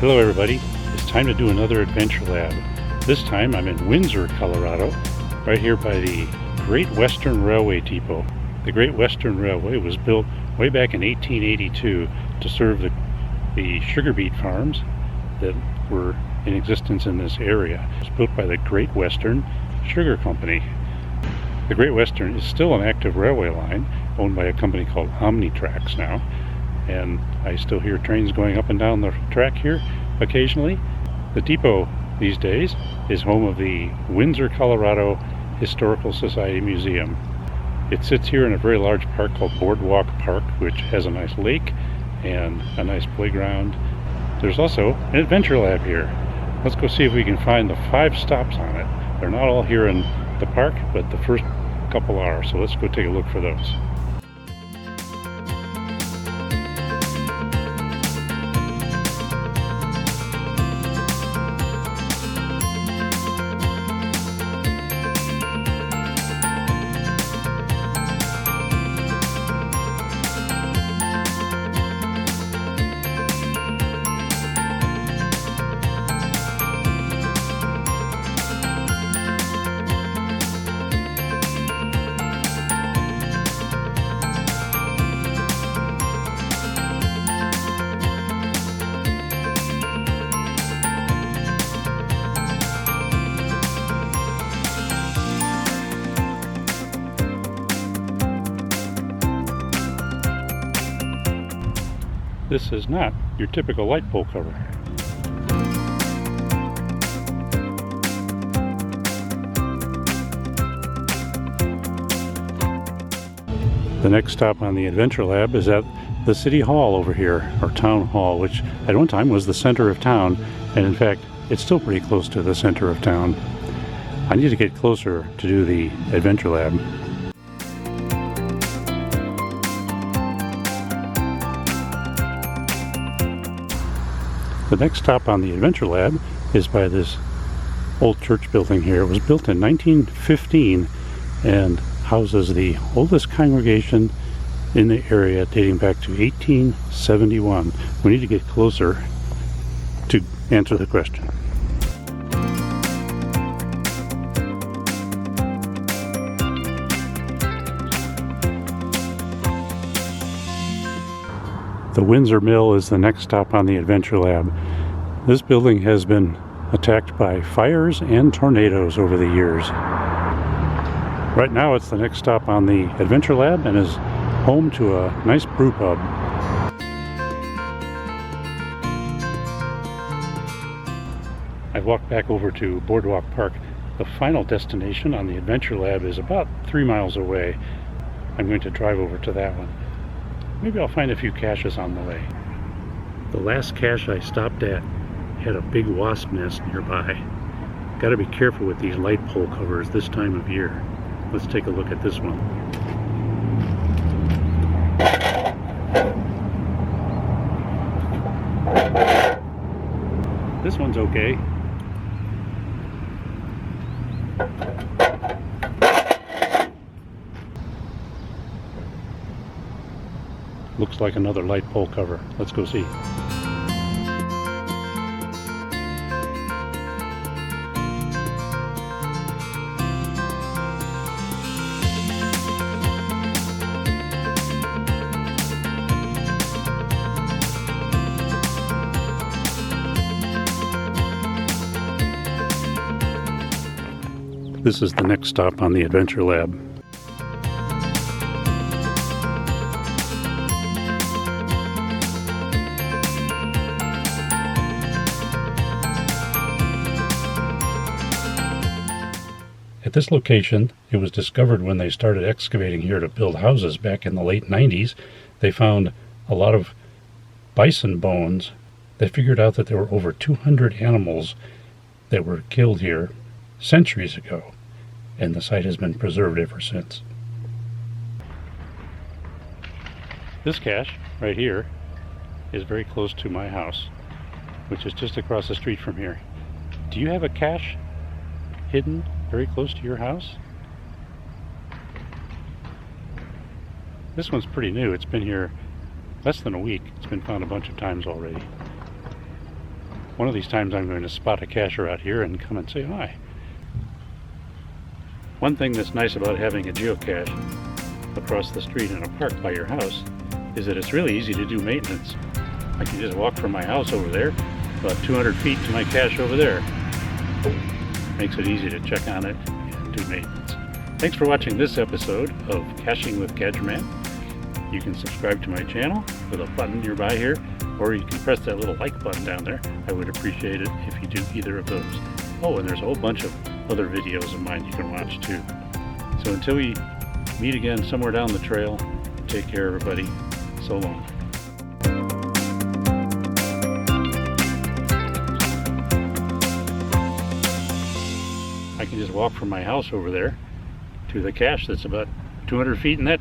Hello everybody, it's time to do another adventure lab. This time I'm in Windsor, Colorado, right here by the Great Western Railway Depot. The Great Western Railway was built way back in 1882 to serve the sugar beet farms that were in existence in this area. It was built by the Great Western Sugar Company. The Great Western is still an active railway line owned by a company called Omnitracks now, and I still hear trains going up and down the track here occasionally. The depot these days is home of the Windsor, Colorado Historical Society Museum. It sits here in a very large park called Boardwalk Park, which has a nice lake and a nice playground. There's also an adventure lab here. Let's go see if we can find the 5 stops on it. They're not all here in the park, but the first couple are, so let's go take a look for those. This is not your typical light pole cover. The next stop on the Adventure Lab is at the City Hall over here, or Town Hall, which at one time was the center of town, and in fact it's still pretty close to the center of town. I need to get closer to do the Adventure Lab. The next stop on the Adventure Lab is by this old church building here. It was built in 1915 and houses the oldest congregation in the area dating back to 1871. We need to get closer to answer the question. The Windsor Mill is the next stop on the Adventure Lab. This building has been attacked by fires and tornadoes over the years. Right now it's the next stop on the Adventure Lab and is home to a nice brew pub. I've walked back over to Boardwalk Park. The final destination on the Adventure Lab is about 3 miles away. I'm going to drive over to that one. Maybe I'll find a few caches on the way. The last cache I stopped at had a big wasp nest nearby. Gotta be careful with these light pole covers this time of year. Let's take a look at this one. This one's okay. Looks like another light pole cover. Let's go see. This is the next stop on the Adventure Lab. At this location, it was discovered when they started excavating here to build houses back in the late 90s. They found a lot of bison bones. They figured out that there were over 200 animals that were killed here centuries ago, and the site has been preserved ever since. This cache right here is very close to my house, which is just across the street from here. Do you have a cache hidden very close to your house? This one's pretty new. It's been here less than a week. It's been found a bunch of times already. One of these times I'm going to spot a cacher out here and come and say hi. One thing that's nice about having a geocache across the street in a park by your house is that it's really easy to do maintenance. I can just walk from my house over there, about 200 feet to my cache over there. Makes it easy to check on it and do maintenance. Thanks for watching this episode of Caching with Gadgerman. You can subscribe to my channel with a button nearby here, or you can press that little like button down there. I would appreciate it if you do either of those. Oh, and there's a whole bunch of other videos of mine you can watch too. So until we meet again somewhere down the trail, take care everybody. So long. I can just walk from my house over there to the cache that's about 200 feet in that